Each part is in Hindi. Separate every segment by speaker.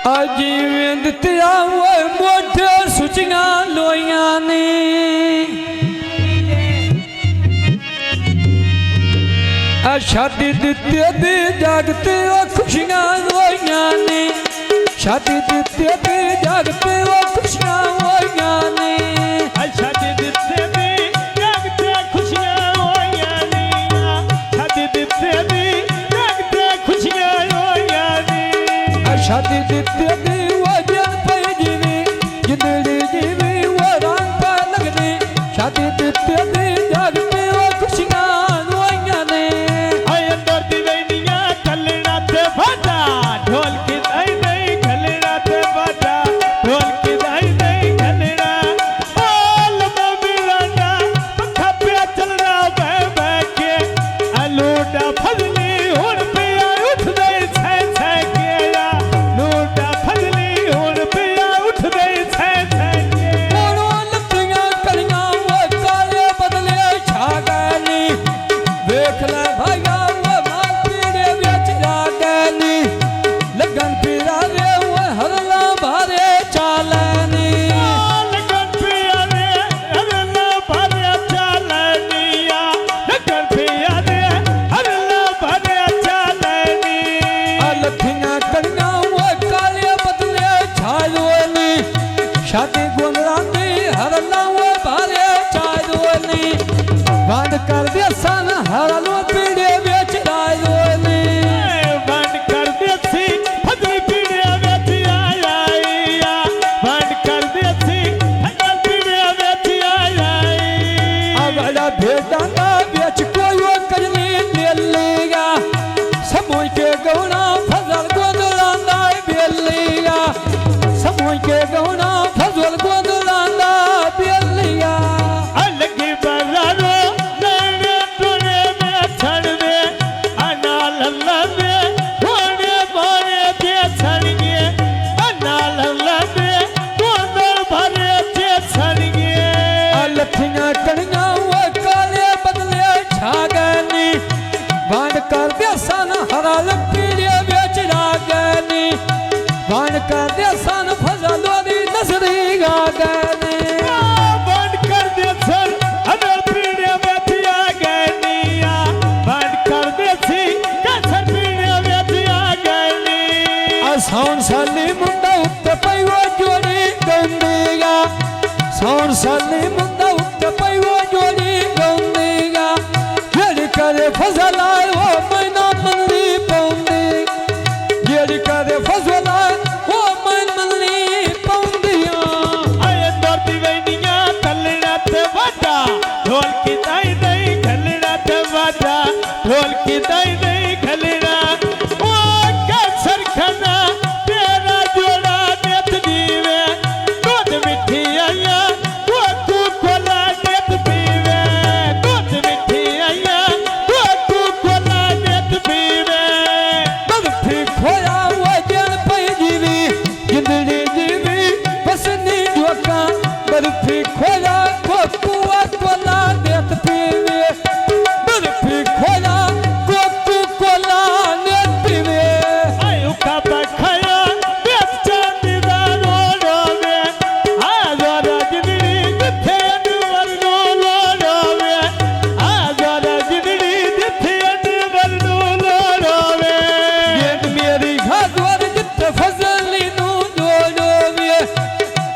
Speaker 1: अजीवेंद त्या वो मोटे सुचिया लोइया ने शादी दिते दी जागते वो खुशियां लोइया ने शादी दिते दी जागते वो खुशियां लोइया ने
Speaker 2: शादी दिते दी जागते खुशियां लोइया ने शादी दिते दी जागते खुशियां लोइया ने
Speaker 1: शादी दिते दी वो जन पे जीवी जिंदड़ी जीवी वो रंग पे लगनी शादी दिते दी जागते वो खुशियां लोइया ने
Speaker 2: अंदर दी वैनिया कलना ते बाजा ढोल की दाई दाई कलना ते बाजा ढोल की दाई दाई कलना बोल ममीराना पंखा पे चलना बह बह के अलूडा फजली हुन पिया उठ दे छे छे केड़ा लूडा फजली हुन पिया उठ दे छे छे के
Speaker 1: मोरो लत्तियां कलियां वो काले बदले छा गनी देख ले भाइया वो मां पीड़े विच जा गनी लगन पीड़ा रे वो हरला भारे चालनी
Speaker 2: लगन पिया रे हरला भारे चालनिया लगन पिया रे हरला भारे चालनी
Speaker 1: लत्तियां कलियां वो काले बदले छालोनी शादी गोंदरा दी हरला वो भारे चालोनी बंद कर दे सन हरलो पीड़े विच रालोनी
Speaker 2: बंद कर दे सी फजली पीड़े विच आया बंद कर दे सी फजली पीड़े विच आया
Speaker 1: बड़ा भेड़ा का बेच कोई वो कजनी ले लेगा समोई के गौना फजल गोदलांदा बेलिया समोई के गौना फजल गोदलांदा बेलिया
Speaker 2: अलगी बजारो नैने टोने में छड़ दे अनाल लबे होने भरे के छड़ गे अनाल लबे होने भरे के छड़ गे
Speaker 1: लठियां कड़ियां वो काले बदले छा गनी बांध कर दे सन हराल पीड़े बेच गनी बांध कर दे सन फजल दी नजरी गा गनी
Speaker 2: बंद कर दे सर अदर पीड़े में पिया गनिया बंद कर दे सी कसर पीड़े में पिया गनी
Speaker 1: सौन साली मुंडा उत्ते पई वो जोड़ी गंदीगा सौन साली मुंडा उत्ते पई वो जोड़ी गंदीगा जेड़ी करे फजल आए वो मैना मनली पौंदी जेड़ी करे फजल आए वो मैन मनली पौंदिया
Speaker 2: अंदर दी वैनिया कलना ते बाजा ढोल की दाई दाई कलना ते बाजा ढोल की दाई दाई कलना ओ कैसर खाना तेरा जोड़ा नेत दीवे दूध मिठी आया वो तू कोला नेत पीवे दूध मिठी आया वो तू कोला नेत पीवे
Speaker 1: बर्फी खोया वो जन पई जीवी जिंदड़ी जीवी बसनी जोका बर्फी खोया को कुआ कोला देत पीवे बर्फी खोया को तू कोला देत पीवे
Speaker 2: आयु का बखया बेचा दीवारो रोवे आजरा जिंदड़ी जिथे अनवर नो रोवे आजरा जिंदड़ी जिथे अनवर नो रोवे
Speaker 1: ये मेरी घाटवर जिथे फजली नू लोवे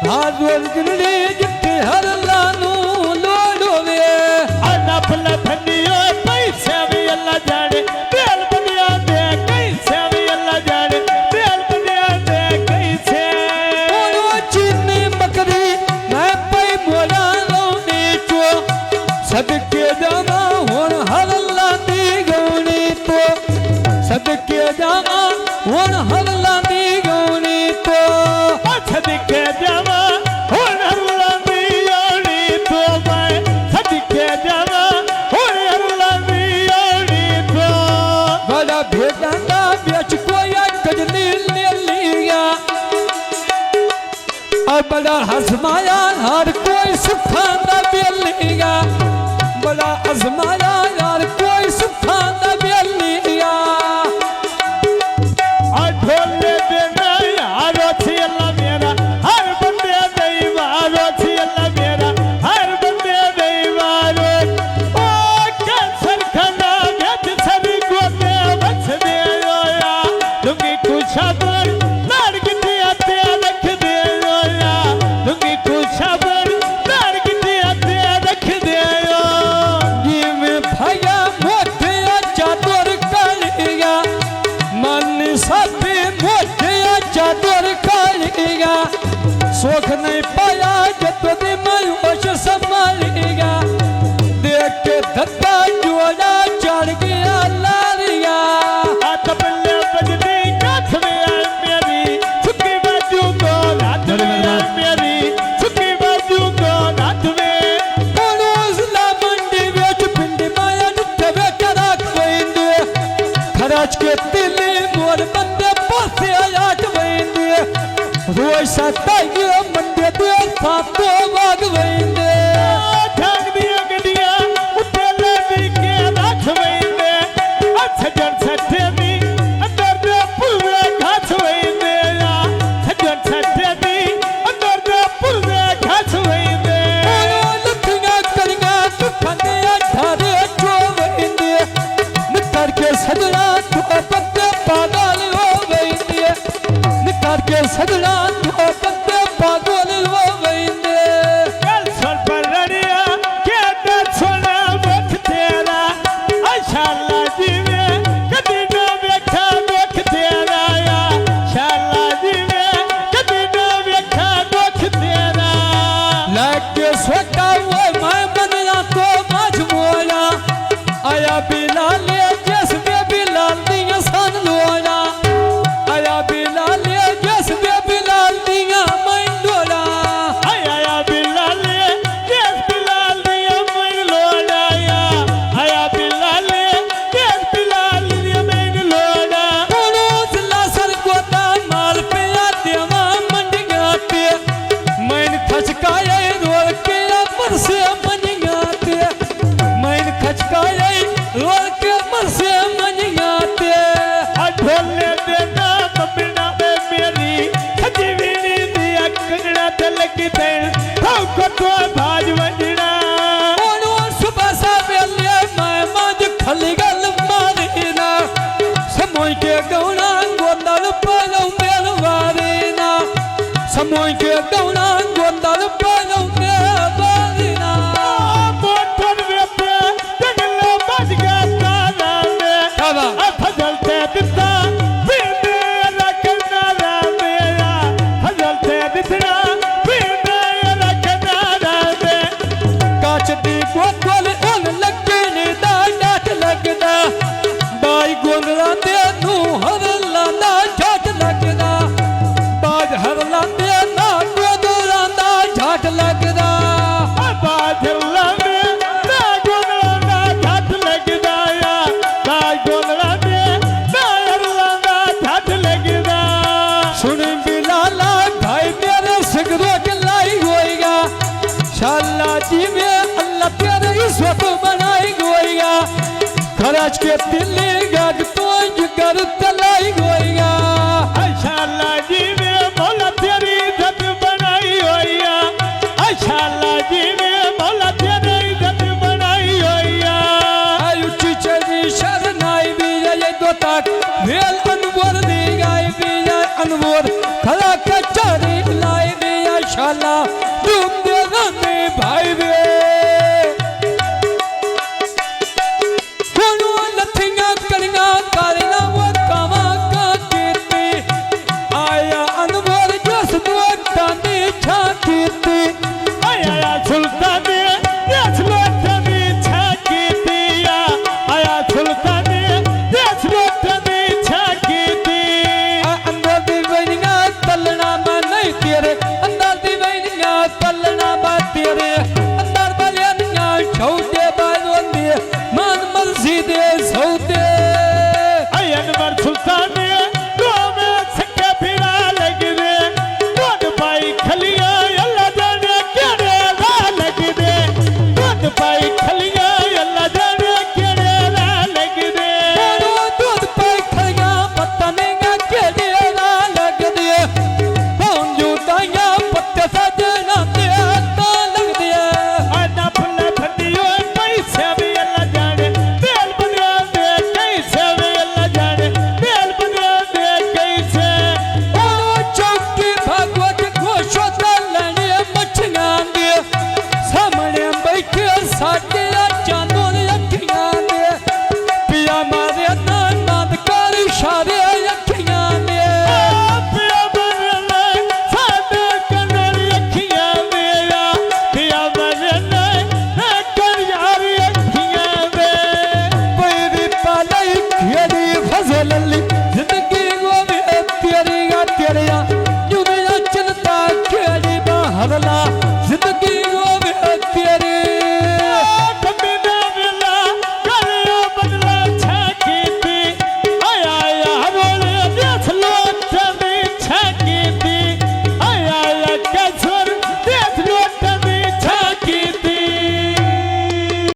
Speaker 1: हाजवर जिंदड़ी जिथे हरला नू लोवे
Speaker 2: अनफल फनियो पैसे भी अल्लाह जाने बेल बनिया दे कैसे भी अल्लाह जाने बेल बनिया दे कैसे
Speaker 1: ओनो चीनी बकरी मैं पई मोला लोनी चो सदके जाना हुन हरला दी गौनी तो सदके जाना हुन हरला दी गौनी तो
Speaker 2: सदके जावा हुन अल्लाह दी यानी तो मैं सदके जावा हुन अल्लाह दी यानी तो
Speaker 1: बड़ा भेड़ा का बेच कोई गजनी ले लिया और बड़ा हसमाया हर कोई सुखा न बेलिया बड़ा हसमाया हर कोई सुखा न बेलिया
Speaker 2: ढोले देना यारो लुंगी कुछा पर लाड़ किटिया ते रख दे रोया लुंगी कुछा पर लाड़ किटिया ते रख दे
Speaker 1: जिमें भया मोटे चादर कालिया मन साथे मोटे चादर कालिया सोख नहीं पाया जब दे मायूस संभालिया देख के धक्का जोड़ा चढ़ गया लारिया
Speaker 2: तबले बजनी काठ में आई मेरी छुकी बाजू को रात में आई मेरी छुकी बाजू को रात में
Speaker 1: कोनोसला मंडी बेच पिंडी माया नुट्टे बेकरा कोइंदे खराज के तिली मोर बंदे पासे आयाट वेंदे रोय सताई मंडे दे सातो वाग वेंदे
Speaker 2: ढंग दिया गडिया उठे लड़ी के राख वेंदे सजन सटे दी अंदर दे पुरे घास वेंदे सजन सटे दी अंदर दे पुरे घास वेंदे
Speaker 1: लुथिया करिया दुखने ढारे जो वेंदे निकर के सजना तो बंदे पागल हो वेंदे निकर के सजना तो बंदे पागल हो वेंदे
Speaker 2: कल सुन पर लड़िया के दर सोना मुख तेरा शाला जी में कदी ना देखा मुख तेरा शाला जी में कदी ना देखा मुख तेरा
Speaker 1: लाके सोटा वो मैं बनया तो मजमोया आया बिलाल जिस में बिलाल दिया सन लोया आया बिलाल जिस में बिलाल दिया मैं लोला
Speaker 2: आया बिलाल देश बिलाल दिया मैं लोड़ाया आया बिलाल देश बिलाल दिया मैं लोड़ा
Speaker 1: कोनोसला सर गोता माल पे देवा मंडिया पे मैन खचकाए रोल के मर से मनिया पे मैन खचकाए रोल के मर से मनिया पे
Speaker 2: ढोले देना मम्मीना में मेरी जीवीनी दिया कंगना तलक दे को तो भाज वजना
Speaker 1: कोनो सुबह सा बेले मैं माज खली गल मारीना समोई के गौना गोंदल पालो मेलवारीना समोई के गौना गोंदल पालो मेलवारीना
Speaker 2: मोटर में पे जंगल बज गया तारा में
Speaker 1: काबा
Speaker 2: फजलते दिता पीने रखना रा मेरा फजलते दिता पीने रखना रा में
Speaker 1: काच दी बोतल उन लगे ने डाट लगदा बाई गोंदला दे नू हर लाना झट लगदा बाज हर लांदे ना गोंदला दा झट लगदा
Speaker 2: बाजला में ना गोदला ना घाट लगदा ना गोदला में ना अरला ना घाट लगदा
Speaker 1: सुन बिलाला भाई मेरे सिगरो के लाई होएगा शाला जी में अल्लाह तेरे इज्जत बनाई होएगा खराज के दिल्ली गाग तो जिगर तलाई होएगा
Speaker 2: शाला जी में मौला तेरी इज्जत बनाई होइया शाला जी में मौला तेरी इज्जत बनाई होइया
Speaker 1: आयु चीचरी शरनाई भी ये दो तक वेल अनवर दी गाय भी ये अनवर खरा कचरी लाई भी ये शाला